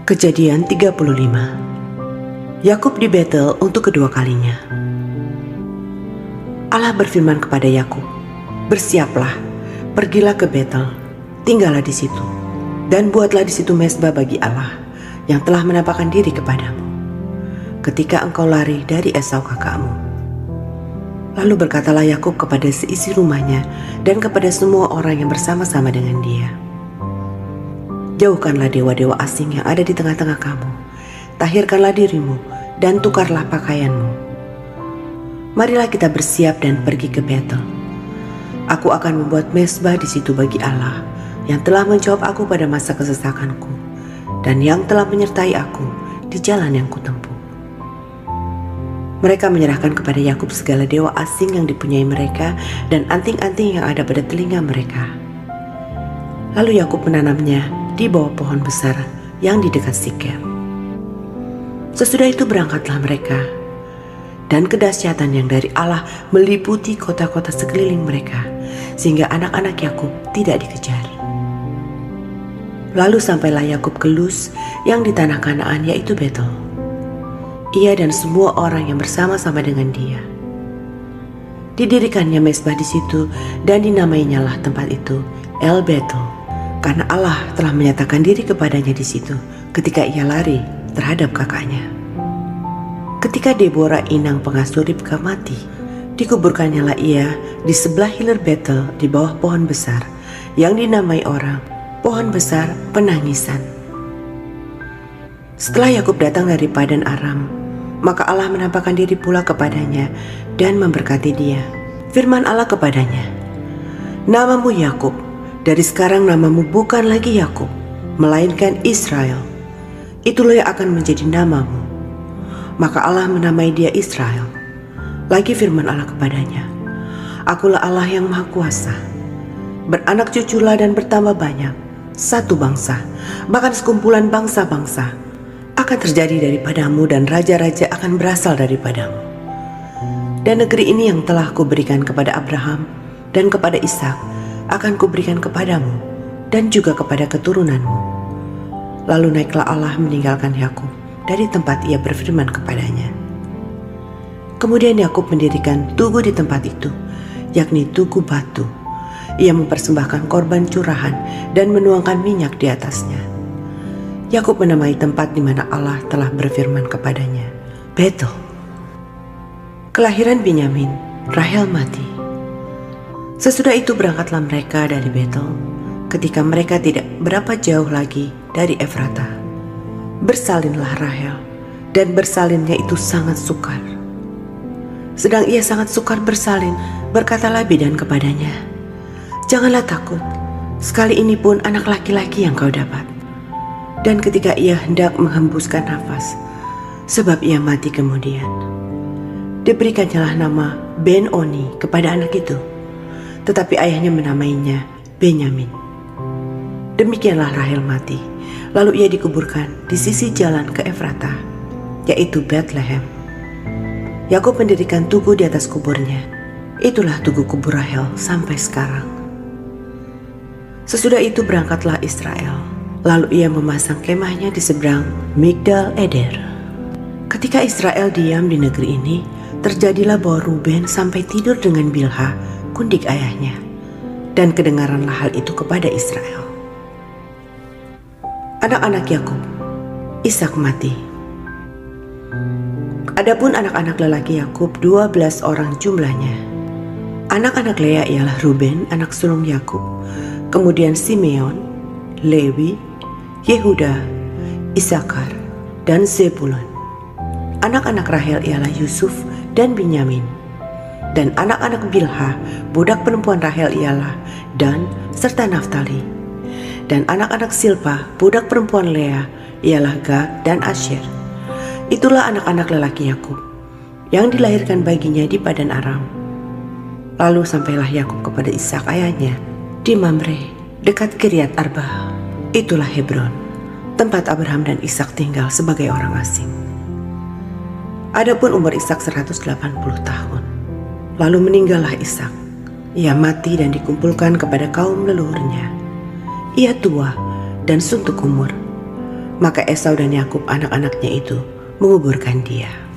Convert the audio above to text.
Kejadian 35. Yakub di Betel untuk kedua kalinya. Allah berfirman kepada Yakub, "Bersiaplah, pergilah ke Betel, tinggallah di situ, dan buatlah di situ mezbah bagi Allah yang telah menampakkan diri kepadamu, ketika engkau lari dari Esau kakakmu." Lalu berkatalah Yakub kepada seisi rumahnya dan kepada semua orang yang bersama-sama dengan dia, "Jauhkanlah dewa-dewa asing yang ada di tengah-tengah kamu. Tahirkanlah dirimu dan tukarlah pakaianmu. Marilah kita bersiap dan pergi ke Betel. Aku akan membuat mezbah di situ bagi Allah yang telah menjawab aku pada masa kesesakanku dan yang telah menyertai aku di jalan yang kutempuh." Mereka menyerahkan kepada Yakub segala dewa asing yang dipunyai mereka dan anting-anting yang ada pada telinga mereka. Lalu Yakub menanamnya di bawah pohon besar yang di dekat Sikem. Sesudah itu berangkatlah mereka, dan kedahsyatan yang dari Allah meliputi kota-kota sekeliling mereka, sehingga anak-anak Yakub tidak dikejar. Lalu sampailah Yakub ke Luz yang di tanah Kanaan, yaitu Betel. Ia dan semua orang yang bersama-sama dengan dia. Didirikannya mezbah di situ dan dinamainyalah tempat itu El Betel, karena Allah telah menyatakan diri kepadanya di situ ketika ia lari terhadap kakaknya. Ketika Deborah inang pengasuh Ribka mati, dikuburkannyalah ia di sebelah hilir Betel di bawah pohon besar yang dinamai orang pohon besar penangisan. Setelah Yakub datang dari Padan Aram, maka Allah menampakkan diri pula kepadanya dan memberkati dia. Firman Allah kepadanya, "Namamu Yakub, dari sekarang namamu bukan lagi Yakub, melainkan Israel. Itulah yang akan menjadi namamu." Maka Allah menamai dia Israel. Lagi firman Allah kepadanya, "Akulah Allah yang Maha Kuasa. Beranak cuculah dan bertambah banyak, satu bangsa, bahkan sekumpulan bangsa-bangsa akan terjadi daripadamu dan raja-raja akan berasal daripadamu. Dan negeri ini yang telah kuberikan kepada Abraham dan kepada Ishak akan kuberikan kepadamu dan juga kepada keturunanmu." Lalu naiklah Allah meninggalkan Yakub dari tempat ia berfirman kepadanya. Kemudian Yakub mendirikan tugu di tempat itu, yakni tugu batu. Ia mempersembahkan korban curahan dan menuangkan minyak di atasnya. Yakub menamai tempat di mana Allah telah berfirman kepadanya Betel. Kelahiran Binyamin, Rahel mati. Sesudah itu berangkatlah mereka dari Betel, ketika mereka tidak berapa jauh lagi dari Efrata. Bersalinlah Rahel, dan bersalinnya itu sangat sukar. Sedang ia sangat sukar bersalin, berkatalah bidan kepadanya, "Janganlah takut, sekali ini pun anak laki-laki yang kau dapat." Dan ketika ia hendak menghembuskan nafas, sebab ia mati kemudian, diberikannya nama Ben-Oni kepada anak itu, tetapi ayahnya menamainya Benyamin. Demikianlah Rahel mati, lalu ia dikuburkan di sisi jalan ke Efrata, yaitu Bethlehem. Yakub mendirikan tugu di atas kuburnya. Itulah tugu kubur Rahel sampai sekarang. Sesudah itu berangkatlah Israel. Lalu ia memasang kemahnya di seberang Migdal Eder. Ketika Israel diam di negeri ini, terjadilah bahwa Ruben sampai tidur dengan Bilha, kundik ayahnya, dan kedengaranlah hal itu kepada Israel. Anak-anak Yakub, Ishak mati. Adapun anak-anak lelaki Yakub 12 orang jumlahnya. Anak-anak Lea ialah Ruben, anak sulung Yakub, kemudian Simeon, Lewi, Yehuda, Isakar, dan Zebulon. Anak-anak Rahel ialah Yusuf dan Binyamin. Dan anak-anak Bilha, budak perempuan Rahel ialah Dan serta Naftali. Dan anak-anak Silpa, budak perempuan Lea ialah Gad dan Asher. Itulah anak-anak lelaki Yakub yang dilahirkan baginya di Padan Aram. Lalu sampailah Yakub kepada Ishak ayahnya di Mamre dekat Kiryat Arba. Itulah Hebron, tempat Abraham dan Ishak tinggal sebagai orang asing. Adapun umur Ishak 180 tahun. Lalu meninggallah Ishak. Ia mati dan dikumpulkan kepada kaum leluhurnya. Ia tua dan suntuk umur. Maka Esau dan Yakub anak-anaknya itu menguburkan dia.